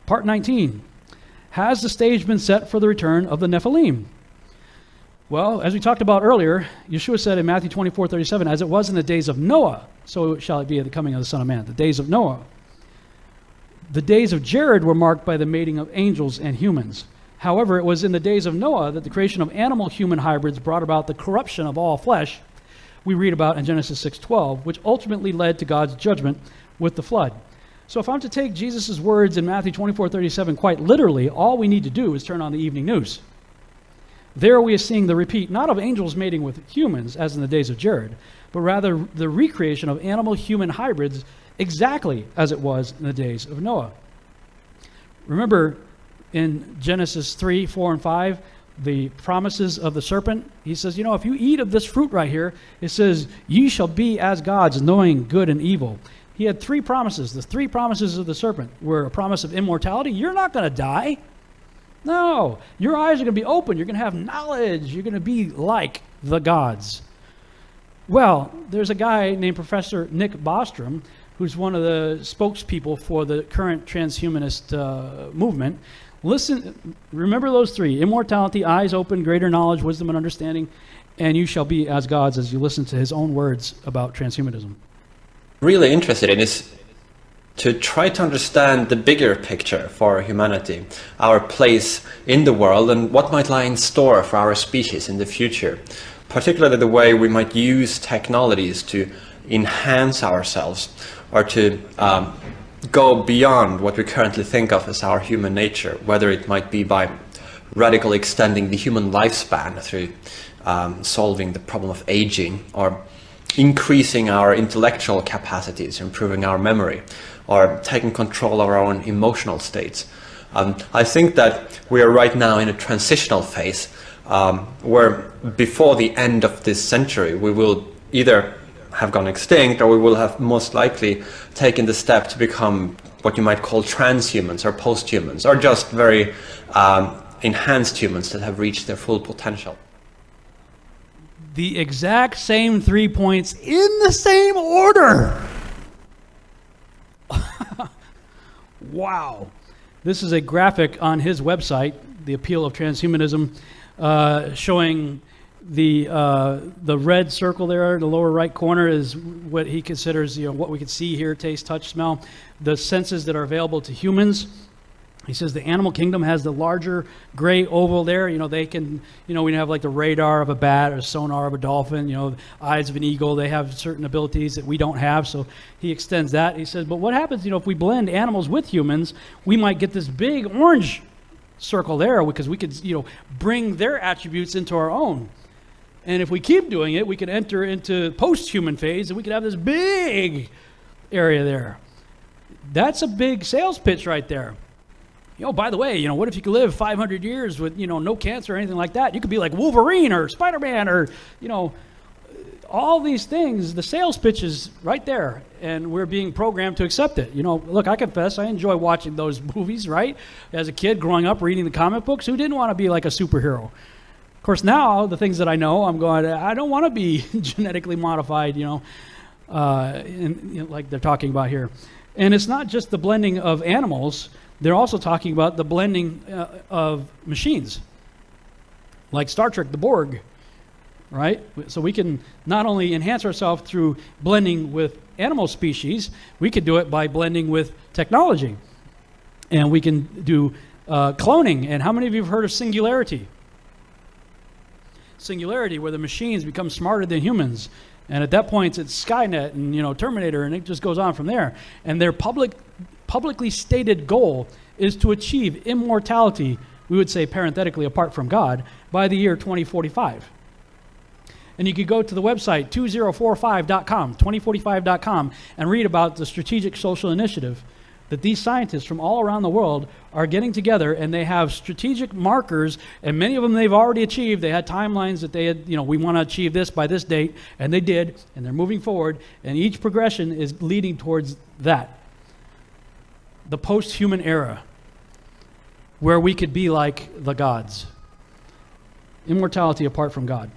Part 19. Has the stage been set for the return of the Nephilim? Well, as we talked about earlier, Yeshua said in Matthew 24:37, as it was in the days of Noah, so shall it be at the coming of the Son of Man. The days of Noah. The days of Jared were marked by the mating of angels and humans. However, it was in the days of Noah that the creation of animal-human hybrids brought about the corruption of all flesh, we read about in Genesis 6:12, which ultimately led to God's judgment with the flood. So if I'm to take Jesus' words in Matthew 24:37 quite literally, all we need to do is turn on the evening news. There we are seeing the repeat, not of angels mating with humans, as in the days of Jared, but rather the recreation of animal-human hybrids exactly as it was in the days of Noah. Remember in Genesis 3, 4, and 5, the promises of the serpent? He says, if you eat of this fruit right here, it says, ye shall be as gods, knowing good and evil. He had three promises. The three promises of the serpent were a promise of immortality. You're not going to die. No. Your eyes are going to be open. You're going to have knowledge. You're going to be like the gods. Well, there's a guy named Professor Nick Bostrom, who's one of the spokespeople for the current transhumanist movement. Listen, remember those three: immortality, eyes open, greater knowledge, wisdom, and understanding, and you shall be as gods, as you listen to his own words about transhumanism. Really interested in is to try to understand the bigger picture for humanity, our place in the world, and what might lie in store for our species in the future, particularly the way we might use technologies to enhance ourselves or to go beyond what we currently think of as our human nature, whether it might be by radically extending the human lifespan through solving the problem of aging, or increasing our intellectual capacities, improving our memory, or taking control of our own emotional states. I think that we are right now in a transitional phase where before the end of this century we will either have gone extinct, or we will have most likely taken the step to become what you might call transhumans or posthumans, or just very enhanced humans that have reached their full potential. The exact same 3 points in the same order. Wow. This is a graphic on his website, The Appeal of Transhumanism, showing the red circle there in the lower right corner is what he considers, what we can see, hear, taste, touch, smell, the senses that are available to humans. He says the animal kingdom has the larger gray oval there. They can, we have like the radar of a bat or sonar of a dolphin, eyes of an eagle. They have certain abilities that we don't have. So he extends that. He says, but what happens, if we blend animals with humans, we might get this big orange circle there because we could, bring their attributes into our own. And if we keep doing it, we could enter into post-human phase and we could have this big area there. That's a big sales pitch right there. By the way, what if you could live 500 years with, no cancer or anything like that? You could be like Wolverine or Spider-Man or, all these things. The sales pitch is right there, and we're being programmed to accept it. Look, I confess, I enjoy watching those movies, right? As a kid growing up reading the comic books, who didn't want to be like a superhero? Of course, now, the things that I know, I'm going, I don't want to be genetically modified, like they're talking about here. And it's not just the blending of animals. They're also talking about the blending of machines, like Star Trek, the Borg, right? So we can not only enhance ourselves through blending with animal species, we could do it by blending with technology. And we can do cloning. And how many of you have heard of singularity? Singularity, where the machines become smarter than humans. And at that point, it's Skynet and, Terminator, and it just goes on from there. And their publicly stated goal is to achieve immortality, we would say parenthetically apart from God, by the year 2045. And you could go to the website 2045.com, 2045.com, and read about the strategic social initiative that these scientists from all around the world are getting together, and they have strategic markers, and many of them they've already achieved. They had timelines that they had, we want to achieve this by this date, and they did, and they're moving forward, and each progression is leading towards that. The post-human era, where we could be like the gods. Immortality apart from God.